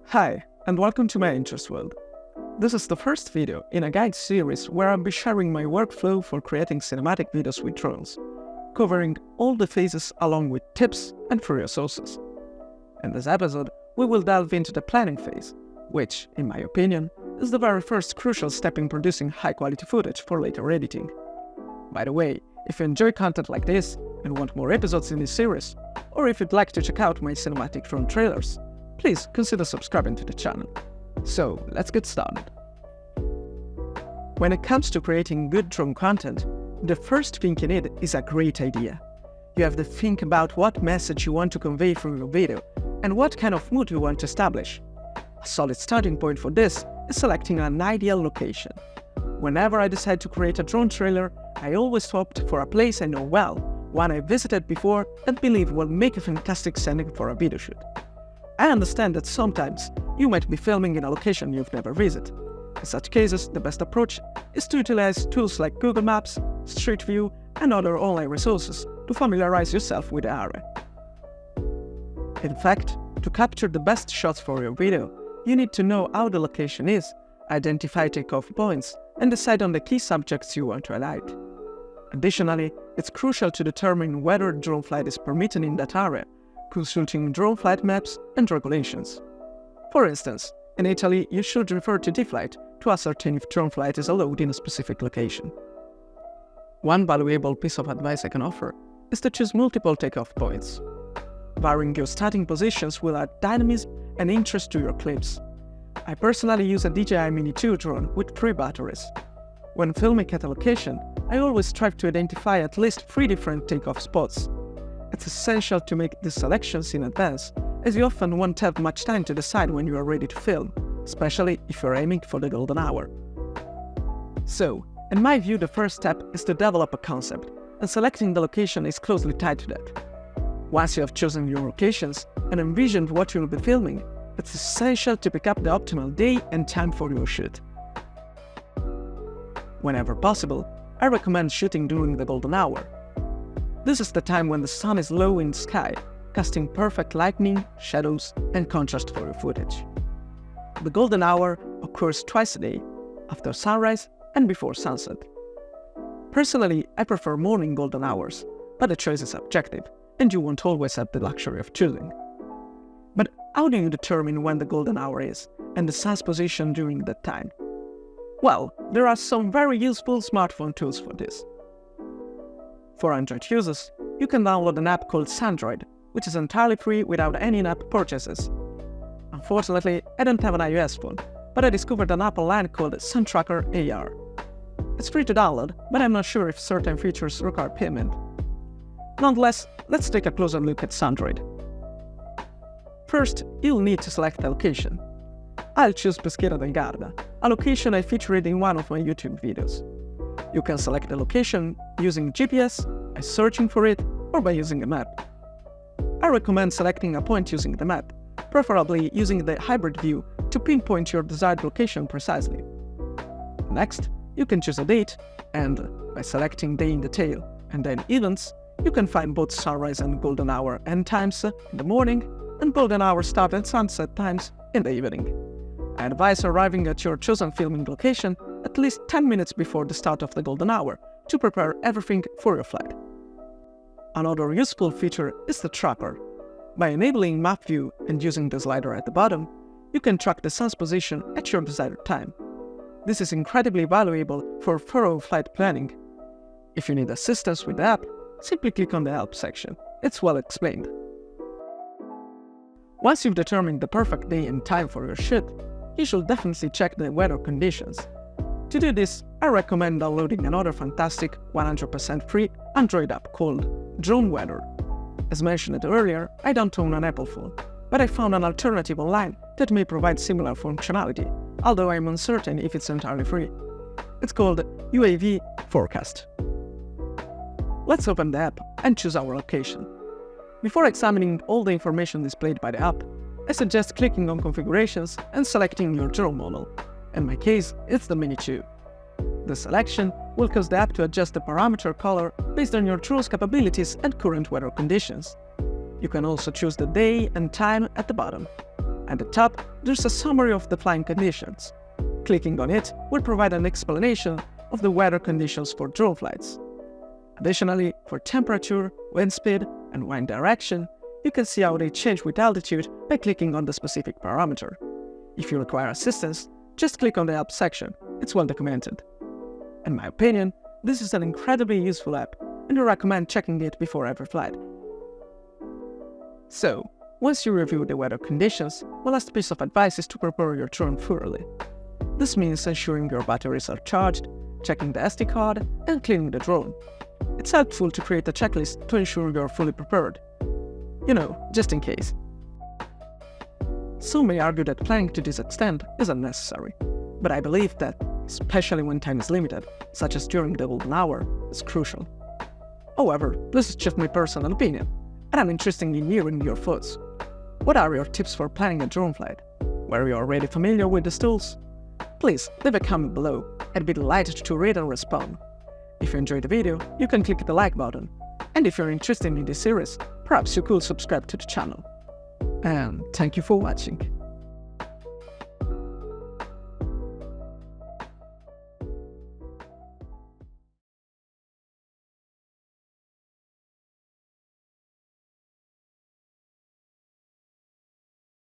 Hi, and welcome to my interest world. This is the first video in a guide series where I'll be sharing my workflow for creating cinematic videos with drones, covering all the phases along with tips and free resources. In this episode, we will delve into the planning phase, which, in my opinion, is the very first crucial step in producing high-quality footage for later editing. By the way, if you enjoy content like this and want more episodes in this series, or if you'd like to check out my cinematic drone trailers, please consider subscribing to the channel. So, let's get started. When it comes to creating good drone content, the first thing you need is a great idea. You have to think about what message you want to convey through your video and what kind of mood you want to establish. A solid starting point for this is selecting an ideal location. Whenever I decide to create a drone trailer, I always opt for a place I know well, one I visited before and believe will make a fantastic setting for a video shoot. I understand that sometimes you might be filming in a location you've never visited. In such cases, the best approach is to utilize tools like Google Maps, Street View, and other online resources to familiarize yourself with the area. In fact, to capture the best shots for your video, you need to know how the location is, identify takeoff points, and decide on the key subjects you want to highlight. Additionally, it's crucial to determine whether drone flight is permitted in that area, consulting drone flight maps and regulations. For instance, in Italy, you should refer to DFlight to ascertain if drone flight is allowed in a specific location. One valuable piece of advice I can offer is to choose multiple takeoff points. Varying your starting positions will add dynamism and interest to your clips. I personally use a DJI Mini 2 drone with 3 batteries. When filming at a location, I always strive to identify at least 3 different takeoff spots. It's essential to make these selections in advance, as you often won't have much time to decide when you are ready to film, especially if you're aiming for the golden hour. So, in my view, the first step is to develop a concept, and selecting the location is closely tied to that. Once you have chosen your locations and envisioned what you'll be filming, it's essential to pick up the optimal day and time for your shoot. Whenever possible, I recommend shooting during the golden hour. This is the time when the sun is low in the sky, casting perfect lighting, shadows, and contrast for your footage. The golden hour occurs twice a day, after sunrise and before sunset. Personally, I prefer morning golden hours, but the choice is subjective, and you won't always have the luxury of choosing. But how do you determine when the golden hour is, and the sun's position during that time? Well, there are some very useful smartphone tools for this. For Android users, you can download an app called Sundroid, which is entirely free without any in-app purchases. Unfortunately, I don't have an iOS phone, but I discovered an app online called SunTracker AR. It's free to download, but I'm not sure if certain features require payment. Nonetheless, let's take a closer look at Sundroid. First, you'll need to select a location. I'll choose Peschiera del Garda, a location I featured in one of my YouTube videos. You can select the location using GPS, by searching for it, or by using a map. I recommend selecting a point using the map, preferably using the hybrid view to pinpoint your desired location precisely. Next, you can choose a date, and by selecting Day in Detail and then Events, you can find both sunrise and golden hour end times in the morning and golden hour start and sunset times in the evening. I advise arriving at your chosen filming location at least 10 minutes before the start of the golden hour to prepare everything for your flight. Another useful feature is the tracker. By enabling map view and using the slider at the bottom, you can track the sun's position at your desired time. This is incredibly valuable for thorough flight planning. If you need assistance with the app, simply click on the Help section. It's well explained. Once you've determined the perfect day and time for your shoot, you should definitely check the weather conditions. To do this, I recommend downloading another fantastic 100% free Android app called DroneWeather. As mentioned earlier, I don't own an Apple phone, but I found an alternative online that may provide similar functionality, although I'm uncertain if it's entirely free. It's called UAV Forecast. Let's open the app and choose our location. Before examining all the information displayed by the app, I suggest clicking on Configurations and selecting your drone model. In my case, it's the Mini 2. The selection will cause the app to adjust the parameter color based on your drone's capabilities and current weather conditions. You can also choose the day and time at the bottom. At the top, there's a summary of the flying conditions. Clicking on it will provide an explanation of the weather conditions for drone flights. Additionally, for temperature, wind speed, and wind direction, you can see how they change with altitude by clicking on the specific parameter. If you require assistance, just click on the Help section. It's well documented. In my opinion, this is an incredibly useful app, and I recommend checking it before every flight. So, once you review the weather conditions, my last piece of advice is to prepare your drone thoroughly. This means ensuring your batteries are charged, checking the SD card, and cleaning the drone. It's helpful to create a checklist to ensure you're fully prepared. Just in case. Some may argue that planning to this extent is unnecessary, but I believe that, especially when time is limited, such as during the golden hour, is crucial. However, this is just my personal opinion, and I'm interested in hearing your thoughts. What are your tips for planning a drone flight? Were you already familiar with these tools? Please leave a comment below. I'd be delighted to read and respond. If you enjoyed the video, you can click the like button. And if you're interested in this series, perhaps you could subscribe to the channel. And thank you for watching.